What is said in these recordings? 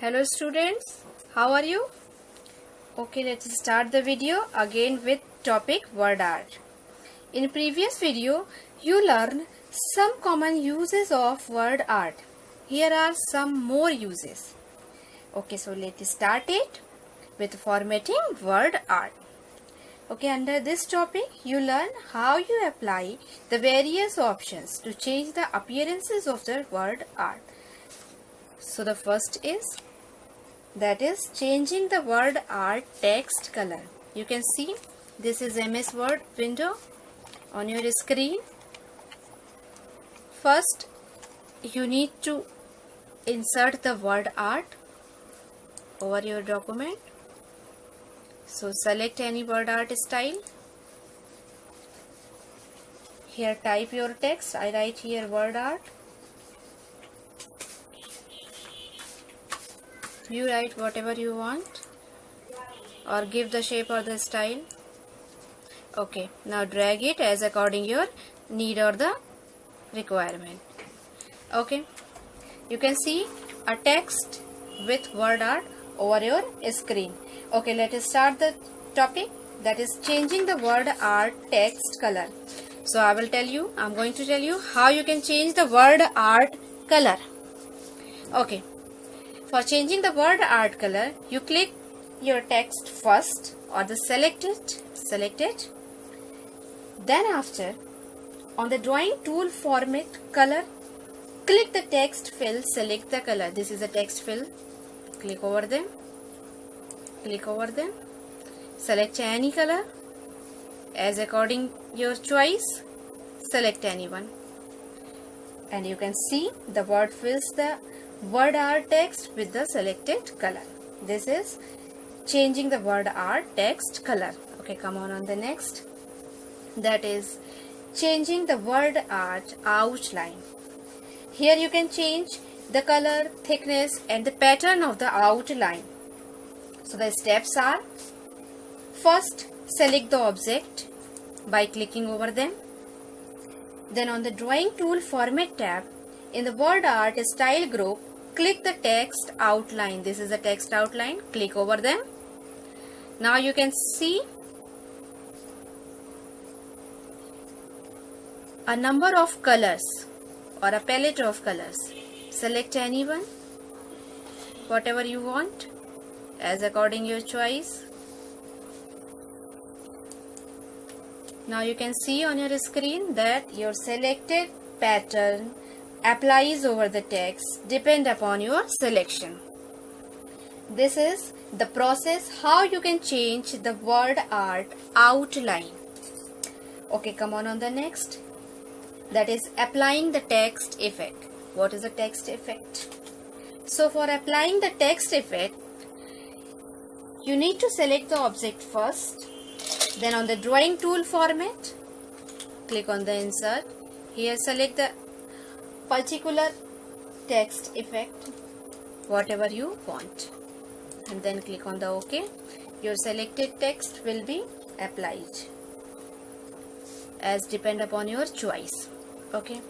Hello students, how are you? Okay, let's start the video again with topic word art. In previous video, you learned some common uses of word art. Here are some more uses. Okay, so let's start it with formatting word art. Okay, under this topic, you learn how you apply the various options to change the appearances of the word art. So the first is, that is changing the word art text color. You can see this is MS Word window on your screen. First, you need to insert the word art over your document. So select any word art style. Here type your text. I write here word art. You write whatever you want or give the shape or the style. Okay, now drag it as according your need or the requirement. Okay, you can see a text with word art over your screen. Okay, let us start the topic, that is changing the word art text color. So I'm going to tell you how you can change the word art color. Okay, for changing the word art color, you click your text first or the select it. Then after, on the drawing tool format color, click the text fill, select the color. This is a text fill. Click over them. Select any color as according your choice. Select any one. And you can see the word fills the word art text with the selected color. This is changing the word art text color. Okay, come on the next. That is changing the word art outline. Here you can change the color, thickness and the pattern of the outline. So the steps are, first select the object by clicking over them. Then on the drawing tool format tab, in the word art style group, click the text outline. This is a text outline. Click over them. Now you can see a number of colors or a palette of colors. Select any one, whatever you want, as according your choice. Now you can see on your screen that your selected pattern applies over the text depend upon your selection. This is the process how you can change the word art outline. Okay, come on the next. That is applying the text effect. What is a text effect? So for applying the text effect, you need to select the object first. Then on the drawing tool format, click on the insert. Here select the particular text effect, whatever you want. And then click on the OK. Your selected text will be applied as depend upon your choice. Okay.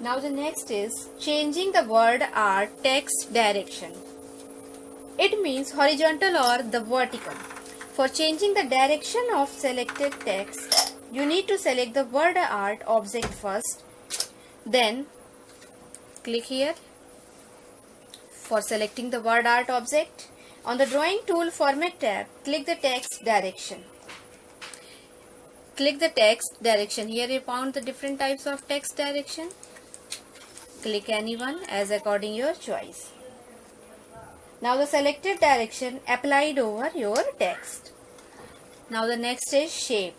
Now the next is changing the word art text direction. It means horizontal or the vertical. For changing the direction of selected text, you need to select the word art object first. Then click here for selecting the word art object. On the drawing tool format tab, click the text direction. Click the text direction. Here you found the different types of text direction. Click any one as according your choice. Now the selected direction applied over your text. Now the next is shape.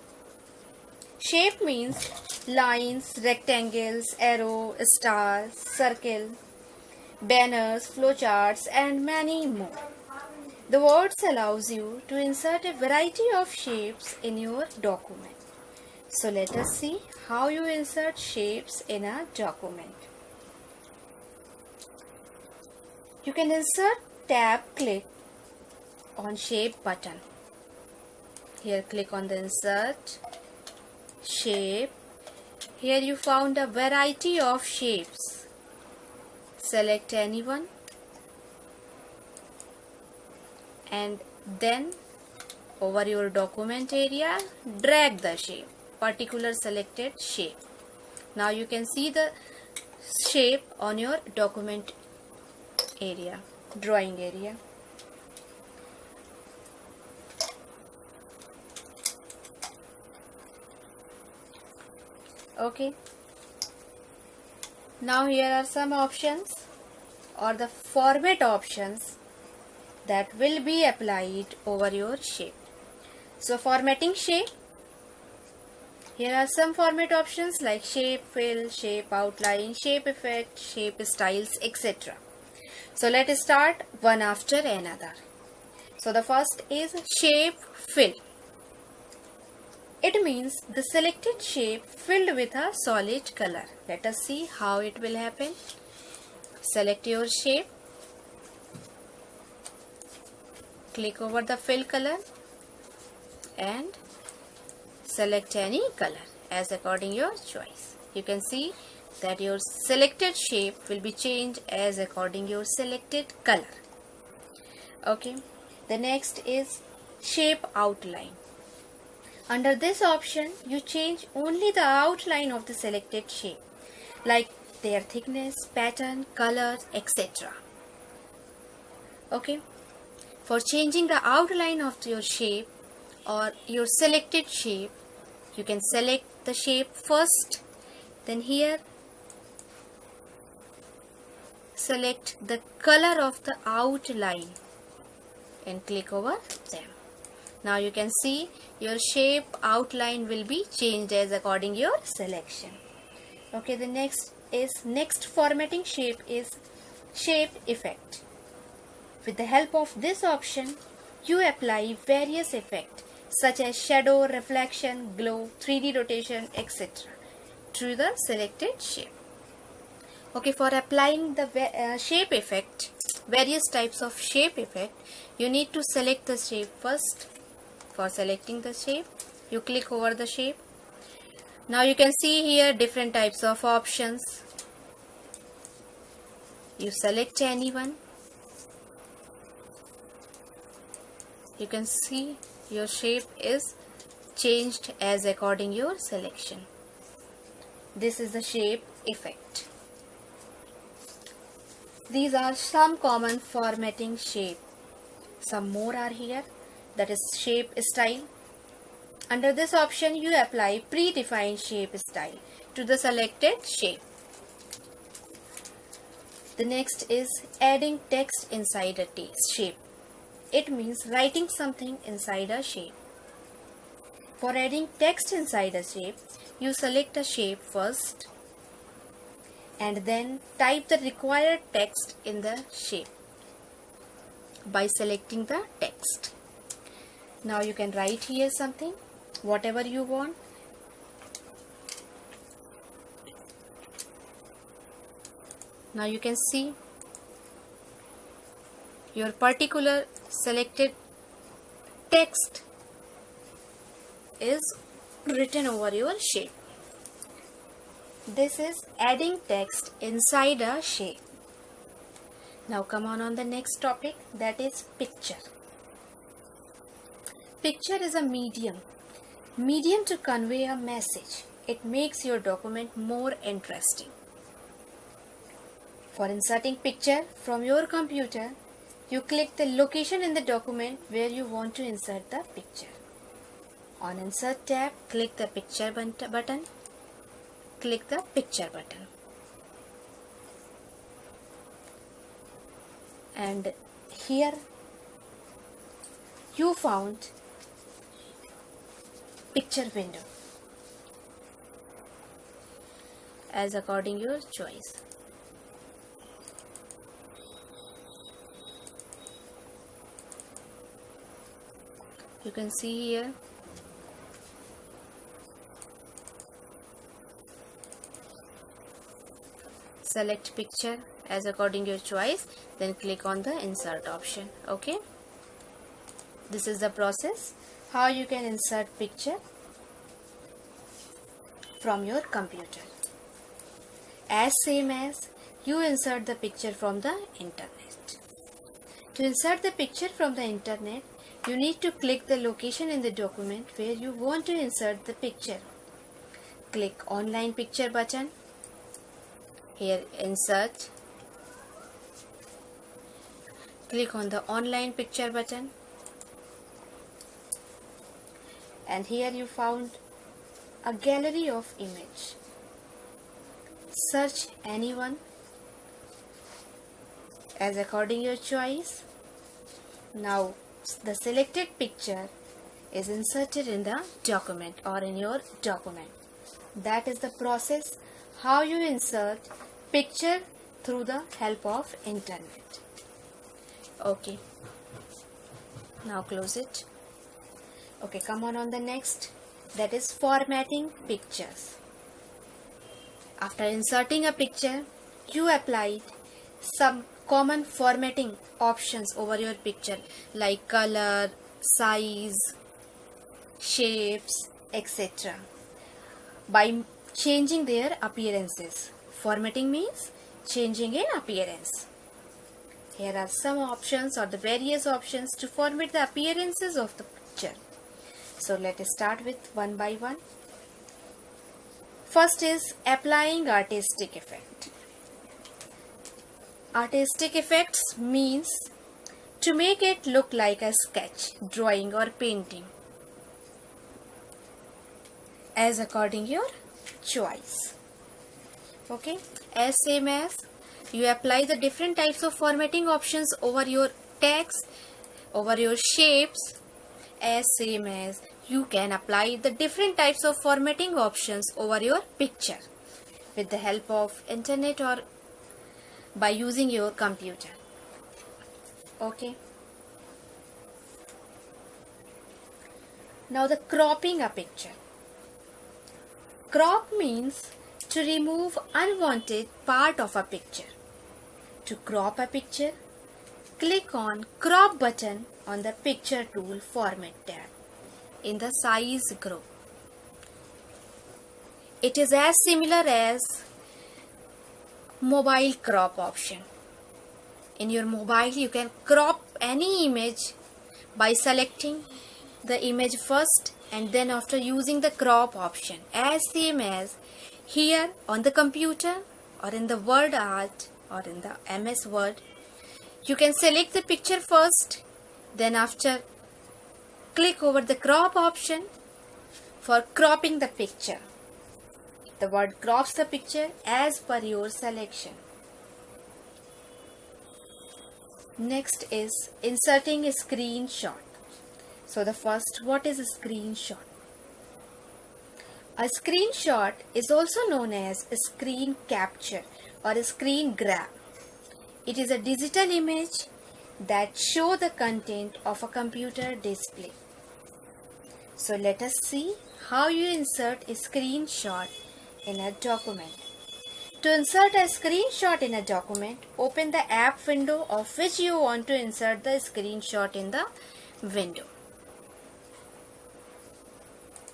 Shape means lines, rectangles, arrow, star, circle, banners, flowcharts and many more. The words allows you to insert a variety of shapes in your document. So let us see how you insert shapes in a document. You can insert tab, click on shape button. Here click on the insert shape. Here you found a variety of shapes. select anyone, and then over your document area drag the shape, particular selected shape. Now you can see the shape on your document area, drawing area. Okay, now here are some options or the format options that will be applied over your shape. So formatting shape, here are some format options like shape fill, shape outline, shape effect, shape styles, etc. So let us start one after another. So the first is shape fill. It means the selected shape filled with a solid color. Let us see how it will happen. Select your shape, click over the fill color and select any color as according your choice. You can see that your selected shape will be changed as according your selected color. Okay, the next is shape outline. Under this option, you change only the outline of the selected shape, like their thickness, pattern, color, etc. Okay, for changing the outline of your shape or your selected shape, you can select the shape first, then here select the color of the outline and click over them. Now you can see your shape outline will be changed as according your selection. Okay, the next formatting shape is shape effect. With the help of this option, you apply various effects such as shadow, reflection, glow, 3D rotation, etc. to the selected shape. Okay, for applying the shape effect, various types of shape effect, you need to select the shape first. For selecting the shape, you click over the shape. Now you can see here different types of options. You select any one. You can see your shape is changed as according your selection. This is the shape effect. These are some common formatting shape. Some more are here. That is shape style. Under this option, you apply predefined shape style to the selected shape. The next is adding text inside a shape. It means writing something inside a shape. For adding text inside a shape, you select a shape first and then type the required text in the shape by selecting the text. Now you can write here something, whatever you want. Now you can see your particular selected text is written over your shape. This is adding text inside a shape. Now come on the next topic, that is picture. Picture is a medium to convey a message. It makes your document more interesting. For inserting picture from your computer, you click the location in the document where you want to insert the picture. On Insert tab, click the Picture button. Click the Picture button. And here you found picture window as according your choice. You can see here select picture as according your choice, then click on the insert option. Okay, this is the process how you can insert picture from your computer. As same as you insert the picture from the internet. To insert the picture from the internet, you need to click the location in the document where you want to insert the picture. Click online picture button. Here insert. Click on the online picture button. And here you found a gallery of image. Search anyone as according your choice. Now the selected picture is inserted in the document or in your document. That is the process how you insert picture through the help of internet. Okay, now close it. Okay, come on the next, that is formatting pictures. After inserting a picture, you applied some common formatting options over your picture like color, size, shapes, etc. by changing their appearances. Formatting means changing in appearance. Here are some options or the various options to format the appearances of the picture. So let us start with one by one. First is applying artistic effect. Artistic effects means to make it look like a sketch, drawing or painting as according your choice. Okay, as same as you apply the different types of formatting options over your text, over your shapes, as same as you can apply the different types of formatting options over your picture with the help of internet or by using your computer. Okay. Now the cropping a picture. Crop means to remove unwanted part of a picture. To crop a picture, click on crop button on the picture tool format tab in the size group. It is as similar as mobile crop option. In your mobile you can crop any image by selecting the image first and then after using the crop option, as same as here on the computer or in the Word Art or in the MS Word. You can select the picture first, then after click over the crop option for cropping the picture. The Word crops the picture as per your selection. Next is inserting a screenshot. So the first, what is a screenshot? A screenshot is also known as a screen capture or a screen grab. It is a digital image that shows the content of a computer display. So let us see how you insert a screenshot in a document. To insert a screenshot in a document, open the app window of which you want to insert the screenshot in the window.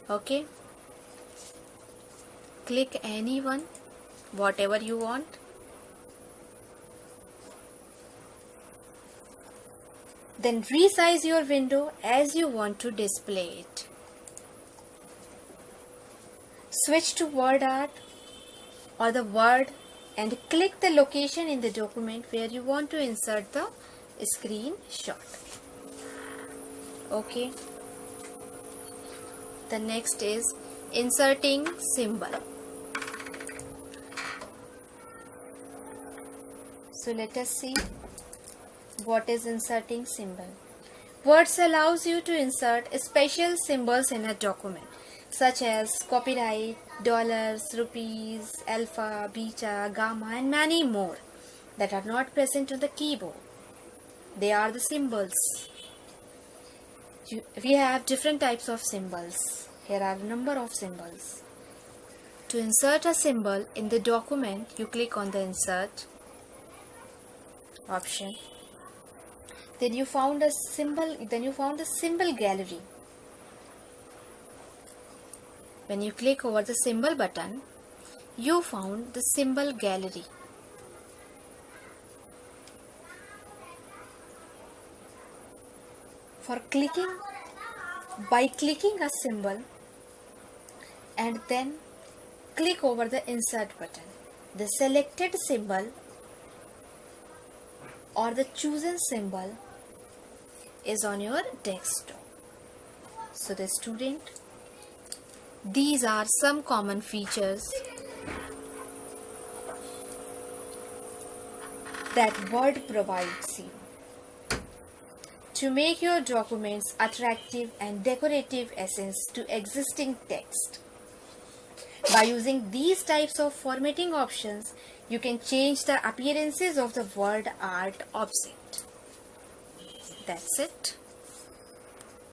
Okay. Click any one, whatever you want. Then resize your window as you want to display it. Switch to Word Art or the Word and click the location in the document where you want to insert the screenshot. Okay. The next is inserting symbol. So let us see what is inserting symbol. Words allows you to insert special symbols in a document such as copyright, dollars, rupees, alpha, beta, gamma and many more that are not present on the keyboard. They are the symbols. We have different types of symbols. Here are a number of symbols. To insert a symbol in the document, you click on the insert option. Then you found a symbol. Then you found the symbol gallery. When you click over the symbol button, you found the symbol gallery. by clicking a symbol and then click over the insert button. The selected symbol or the chosen symbol is on your desktop. So the student, these are some common features that Word provides you to make your documents attractive and decorative essence to existing text. By using these types of formatting options, you can change the appearances of the word art object. That's it.